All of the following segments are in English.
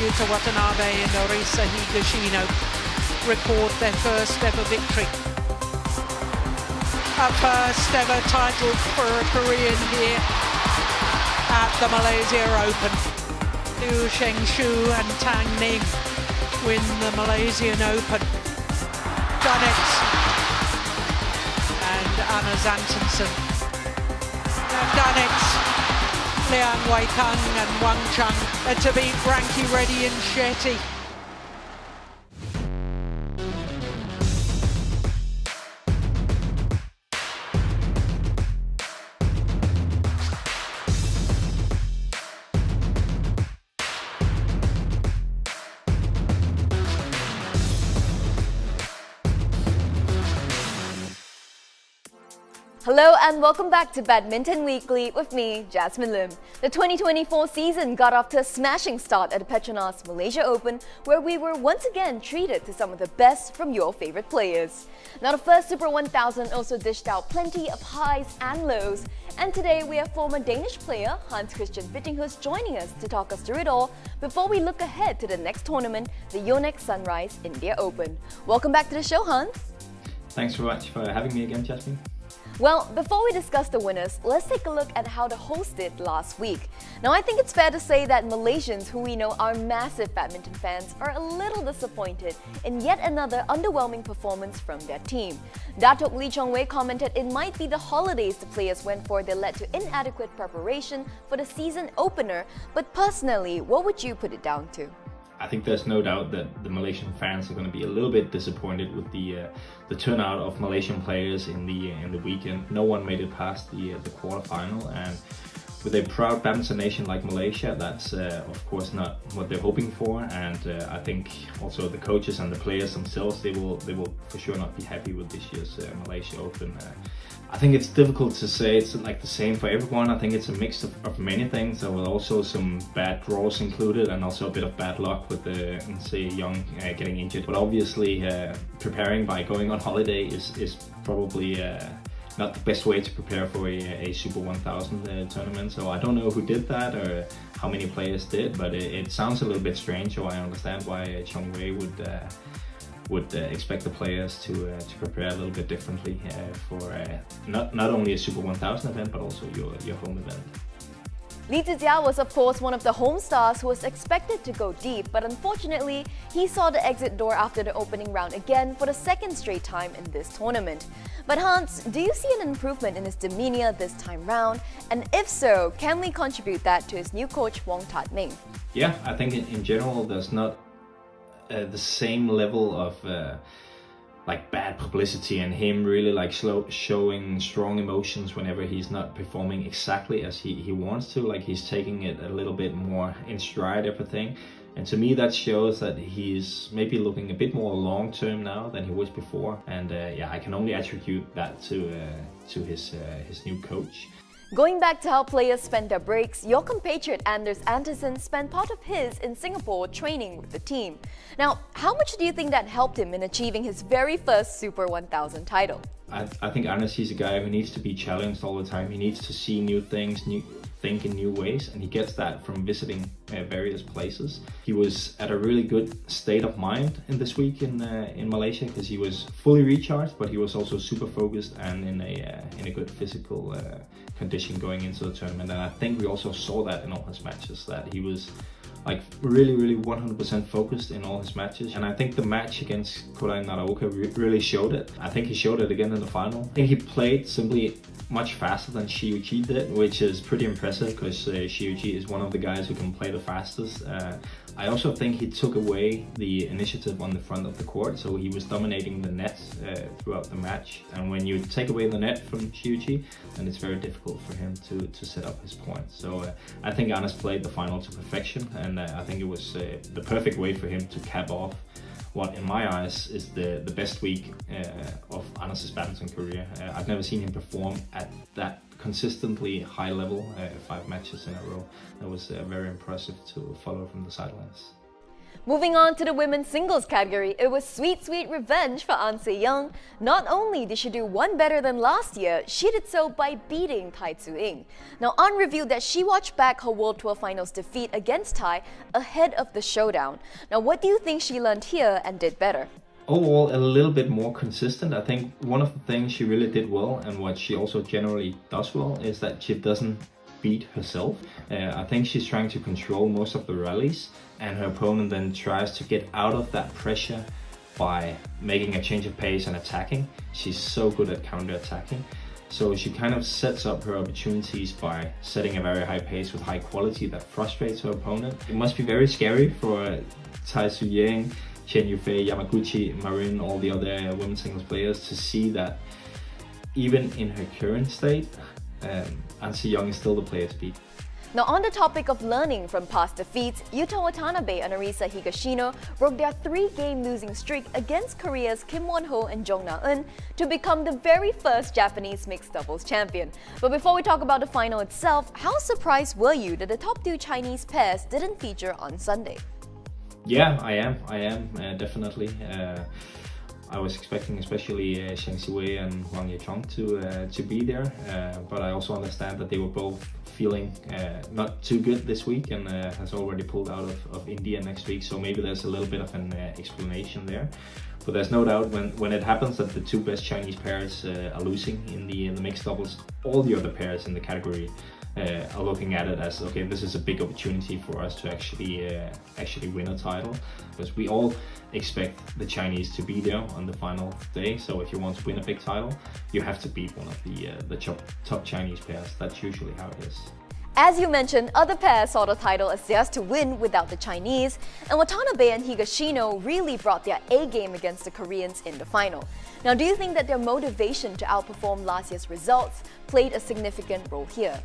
Yuta Watanabe and Norisa Higashino record their first ever victory. A first ever title for a Korean here at the Malaysia Open. Liu Shengshu and Tang Ning win the Malaysian Open. Done it. And Antonsen have done it. Liang Weikang and Wang Chung to beat Ranki Reddy and Shetty. Hello and welcome back to Badminton Weekly with me, Jasmine Lim. The 2024 season got off to a smashing start at the Petronas Malaysia Open, where we were once again treated to some of the best from your favorite players. Now the first Super 1000 also dished out plenty of highs and lows, and today we have former Danish player Hans-Kristian Vittinghus joining us to talk us through it all before we look ahead to the next tournament, the Yonex Sunrise India Open. Welcome back to the show, Hans. Thanks very much for having me again, Jasmine. Well, before we discuss the winners, let's take a look at how the hosts did last week. Now, I think it's fair to say that Malaysians, who we know are massive badminton fans, are a little disappointed in yet another underwhelming performance from their team. Datuk Lee Chong Wei commented it might be the holidays the players went for that led to inadequate preparation for the season opener, but personally, what would you put it down to? I think there's no doubt that the Malaysian fans are going to be a little bit disappointed with the turnout of Malaysian players in the weekend. No one made it past the quarterfinal, and with a proud badminton nation like Malaysia, that's of course not what they're hoping for. And I think also the coaches and the players themselves, they will for sure not be happy with this year's Malaysia Open. I think it's difficult to say it's like the same for everyone. I think it's a mix of many things. There were also some bad draws included, and also a bit of bad luck with say Young getting injured. But obviously, preparing by going on holiday is probably not the best way to prepare for a Super 1000 tournament. So I don't know who did that or how many players did, but it sounds a little bit strange. So I understand why Chong Wei would expect the players to prepare a little bit differently for not only a Super 1000 event, but also your home event. Zii Jia was of course one of the home stars who was expected to go deep, but unfortunately, he saw the exit door after the opening round again for the second straight time in this tournament. But Hans, do you see an improvement in his demeanour this time round? And if so, can we contribute that to his new coach Wong Tat Ming? Yeah, I think in general there's not the same level of like bad publicity and him really like showing strong emotions whenever he's not performing exactly as he wants to. Like he's taking it a little bit more in stride, everything. And to me that shows that he's maybe looking a bit more long term now than he was before. And yeah, I can only attribute that to his new coach. Going back to how players spend their breaks, your compatriot Anders Antonsen spent part of his in Singapore training with the team. Now, how much do you think that helped him in achieving his very first Super 1000 title? I think Anders, he's a guy who needs to be challenged all the time. He needs to see new things, think in new ways, and he gets that from visiting various places. He was at a really good state of mind in this week in Malaysia, because he was fully recharged, but he was also super focused and in a good physical condition going into the tournament. And I think we also saw that in all his matches, that he was like really 100% focused in all his matches. And I think the match against Kodai Naraoka really showed it. I think he showed it again in the final. I think he played simply much faster than Shiuji did, which is pretty impressive because Shiuji is one of the guys who can play the fastest. I also think he took away the initiative on the front of the court, so he was dominating the net throughout the match. And when you take away the net from Shiuji, then it's very difficult for him to set up his points. So I think Anders played the final to perfection, and I think it was the perfect way for him to cap off what in my eyes is the best week of Anders' badminton career. I've never seen him perform at that consistently high level, 5 matches in a row. That was very impressive to follow from the sidelines. Moving on to the women's singles category, it was sweet revenge for An Se-young. Not only did she do one better than last year, she did so by beating Tai Tzu-ying. Now, An revealed that she watched back her World Tour Finals defeat against Tai ahead of the showdown. Now, what do you think she learned here and did better? Overall, a little bit more consistent. I think one of the things she really did well, and what she also generally does well, is that she doesn't beat herself. I think she's trying to control most of the rallies, and her opponent then tries to get out of that pressure by making a change of pace and attacking. She's so good at counter-attacking. So she kind of sets up her opportunities by setting a very high pace with high quality that frustrates her opponent. It must be very scary for Tai Tzu-ying, Chen Yufei, Yamaguchi, Marin, all the other women's singles players to see that even in her current state, An Se-young is still the player to beat. Now, on the topic of learning from past defeats, Yuta Watanabe and Arisa Higashino broke their 3-game losing streak against Korea's Kim Won-ho and Jong Na-eun to become the very first Japanese mixed doubles champion. But before we talk about the final itself, how surprised were you that the top 2 Chinese pairs didn't feature on Sunday? Yeah, I am definitely. I was expecting especially Zheng Siwei and Wang Yechong to be there, but I also understand that they were both feeling not too good this week and has already pulled out of India next week, so maybe there's a little bit of an explanation there. But there's no doubt when it happens that the 2 best Chinese pairs are losing in the mixed doubles, all the other pairs in the category are looking at it as, okay, this is a big opportunity for us to actually win a title, because we all expect the Chinese to be there on the final day. So if you want to win a big title, you have to beat one of the top Chinese pairs. That's usually how it is. As you mentioned, other pairs saw the title as theirs to win without the Chinese, and Watanabe and Higashino really brought their A-game against the Koreans in the final. Now, do you think that their motivation to outperform last year's results played a significant role here?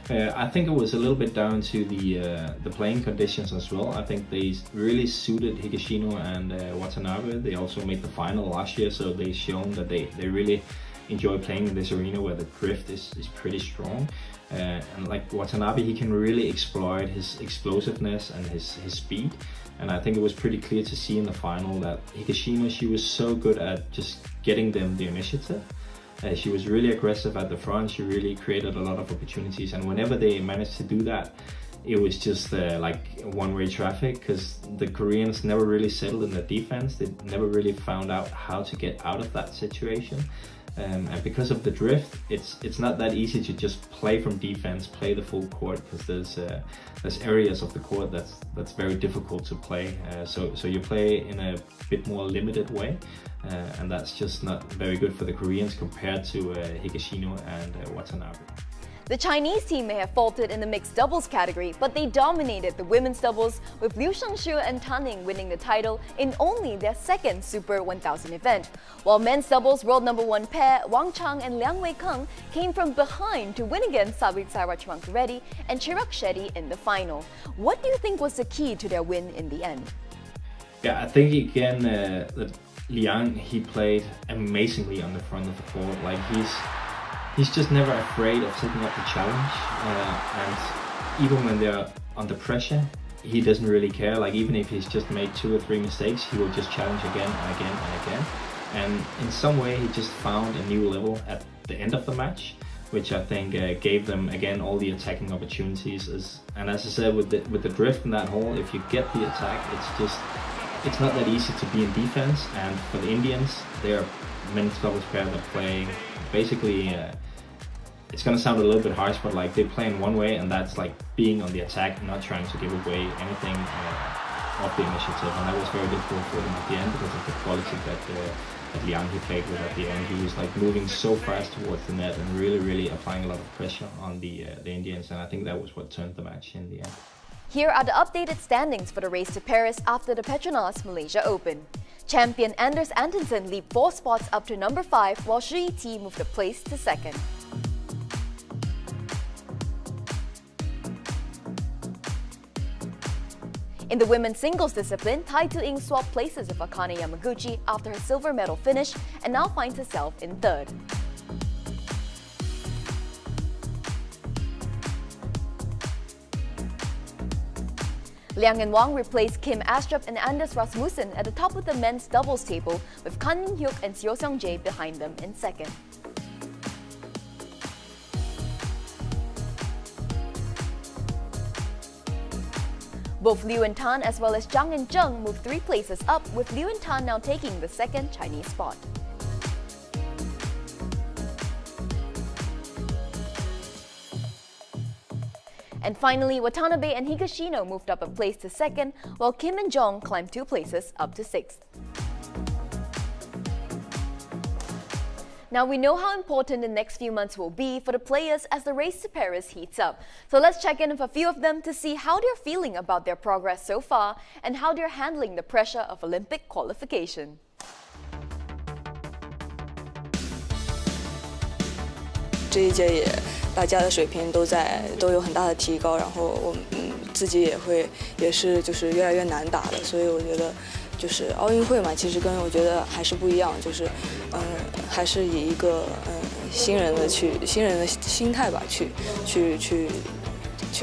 I think it was a little bit down to the playing conditions as well. I think they really suited Higashino and Watanabe. They also made the final last year, so they've shown that they really enjoy playing in this arena where the drift is pretty strong. And like Watanabe, he can really exploit his explosiveness and his speed. And I think it was pretty clear to see in the final that Higashino, she was so good at just getting them the initiative. She was really aggressive at the front. She really created a lot of opportunities, and whenever they managed to do that, it was just like one-way traffic, because the Koreans never really settled in their defense. They never really found out how to get out of that situation. And because of the drift, it's not that easy to just play from defense, play the full court, because there's areas of the court that's very difficult to play. So you play in a bit more limited way, and that's just not very good for the Koreans compared to Higashino and Watanabe. The Chinese team may have faltered in the mixed doubles category, but they dominated the women's doubles, with Liu Shangshu and Tan Ning winning the title in only their second Super 1000 event. While men's doubles world number 1 pair Wang Chang and Liang Wei-keng came from behind to win against Sabit Sairachmankaredi and Chirag Shetty in the final. What do you think was the key to their win in the end? Yeah, I think again that Liang, he played amazingly on the front of the court. Like he's just never afraid of taking up the challenge, and even when they're under pressure, he doesn't really care. Like even if he's just made 2 or 3 mistakes, he will just challenge again and again and again. And in some way, he just found a new level at the end of the match, which I think gave them again all the attacking opportunities. And as I said, with the drift in that hole, if you get the attack, it's not that easy to be in defense. And for the Indians, they're men's doubles pair that play basically. It's gonna sound a little bit harsh, but like they play in one way, and that's like being on the attack and not trying to give away anything of the initiative. And that was very difficult for them at the end because of the quality that Liang he played with at the end. He was like moving so fast towards the net and really applying a lot of pressure on the Indians, and I think that was what turned the match in the end. Here are the updated standings for the race to Paris after the Petronas Malaysia Open. Champion Anders Antonsen leaped 4 spots up to number 5, while Zii Jia moved a place to 2nd. In the women's singles discipline, Tai Tzu-ying swapped places with Akane Yamaguchi after her silver medal finish and now finds herself in 3rd. Liang and Wang replaced Kim Astrup and Anders Rasmussen at the top of the men's doubles table, with Kan Min-hyuk and Seo Seong-jae behind them in second. Both Liu and Tan as well as Zhang and Zheng moved 3 places up, with Liu and Tan now taking the second Chinese spot. And finally, Watanabe and Higashino moved up a place to second, while Kim and Jong climbed 2 places up to 6th. Now we know how important the next few months will be for the players as the race to Paris heats up. So let's check in with a few of them to see how they're feeling about their progress so far and how they're handling the pressure of Olympic qualification.这一届也大家的水平都有很大的提高，然后我自己也是就是越来越难打的，所以我觉得就是奥运会嘛，其实跟我觉得还是不一样，就是还是以一个新人的心态吧去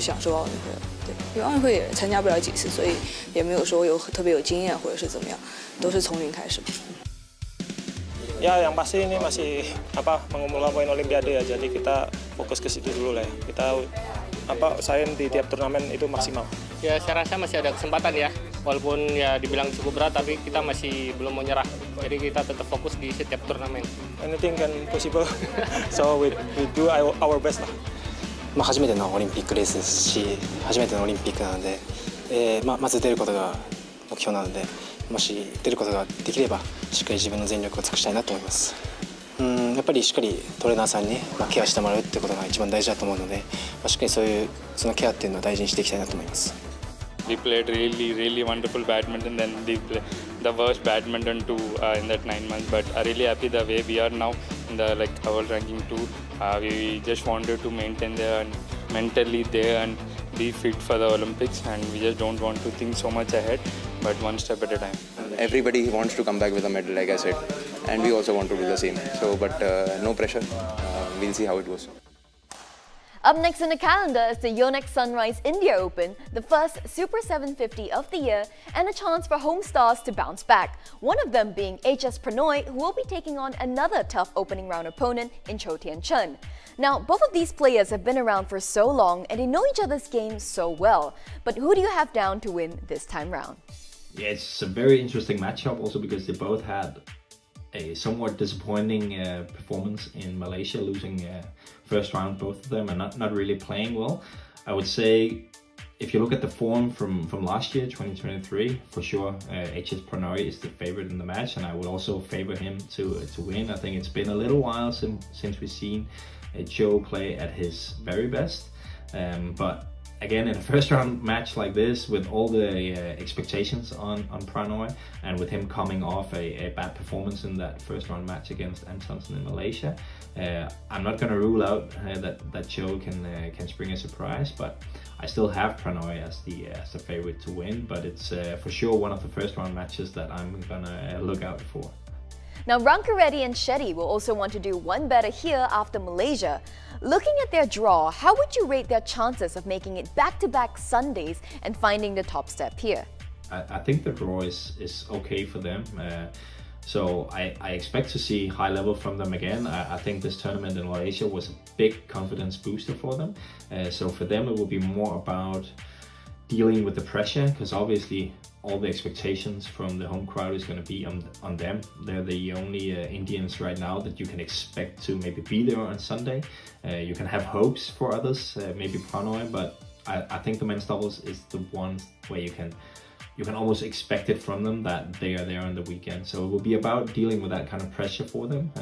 享受奥运会。对，因为奥运会也参加不了几次，所以也没有说特别有经验或者是怎么样，都是从零开始。 Ya, yang pasti ini masih mengumpulkan poin Olimpiade ya, jadi kita fokus ke situ dulu lah ya. Kita usahain di tiap turnamen itu maksimal. Ya, saya rasa masih ada kesempatan ya, walaupun ya dibilang cukup berat, tapi kita masih belum mau nyerah. Jadi kita tetap fokus di setiap turnamen. Anything can possible, so we do our best lah. 初めてのオリンピックレースですし、初めてのオリンピックなので、まず出ることが目標なので。 もし出ることができればしっかり自分の全力を尽くしたいなと思います。やっぱりしっかりトレーナーさんにケアしてもらうってことが一番大事だと思うので、しっかりそのケアっていうのを大事にしていきたいなと思います。 We played really wonderful badminton, then the worst badminton too in that 9 months. But I'm really happy the way we are now in the world ranking 2. We just wanted to maintain there and mentally there and be fit for the Olympics, and we just don't want to think so much ahead, but one step at a time. Everybody wants to come back with a medal, like I said, and we also want to do the same. So, but no pressure. We'll see how it goes. Up next on the calendar is the Yonex Sunrise India Open, the first Super 750 of the year, and a chance for home stars to bounce back. One of them being HS Pranoy, who will be taking on another tough opening round opponent in Cho Tien-chun. Now, both of these players have been around for so long and they know each other's games so well. But who do you have down to win this time round? Yeah, it's a very interesting matchup also because they both had a somewhat disappointing performance in Malaysia, losing first round both of them and not really playing well. I would say if you look at the form from last year, 2023, for sure HS Pranoy is the favorite in the match, and I would also favor him to win. I think it's been a little while since we've seen Joe play at his very best, but again, in a first round match like this, with all the expectations on Pranoy, and with him coming off a bad performance in that first round match against Antonsen in Malaysia, I'm not going to rule out that Joe can spring a surprise, but I still have Pranoy as the favorite to win. But it's for sure one of the first round matches that I'm gonna look out for. Now, Rankireddy and Shetty will also want to do one better here after Malaysia. Looking at their draw, how would you rate their chances of making it back-to-back Sundays and finding the top step here? I think the draw is okay for them. So I expect to see high level from them again. I think this tournament in Malaysia was a big confidence booster for them. So for them, it will be more about dealing with the pressure, because obviously all the expectations from the home crowd is going to be on them. They're the only Indians right now that you can expect to maybe be there on Sunday. You can have hopes for others, maybe Pranoy, but I think the men's doubles is the one where you can almost expect it from them that they are there on the weekend. So it will be about dealing with that kind of pressure for them,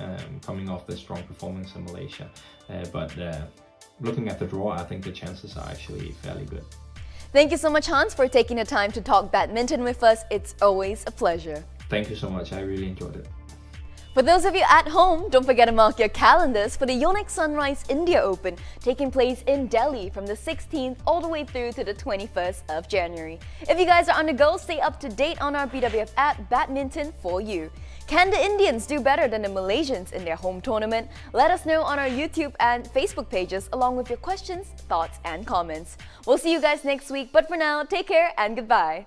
coming off the strong performance in Malaysia. But looking at the draw, I think the chances are actually fairly good. Thank you so much, Hans, for taking the time to talk badminton with us. It's always a pleasure. Thank you so much. I really enjoyed it. For those of you at home, don't forget to mark your calendars for the Yonex Sunrise India Open, taking place in Delhi from the 16th all the way through to the 21st of January. If you guys are on the go, stay up to date on our BWF app, Badminton for You. Can the Indians do better than the Malaysians in their home tournament? Let us know on our YouTube and Facebook pages along with your questions, thoughts and comments. We'll see you guys next week, but for now, take care and goodbye.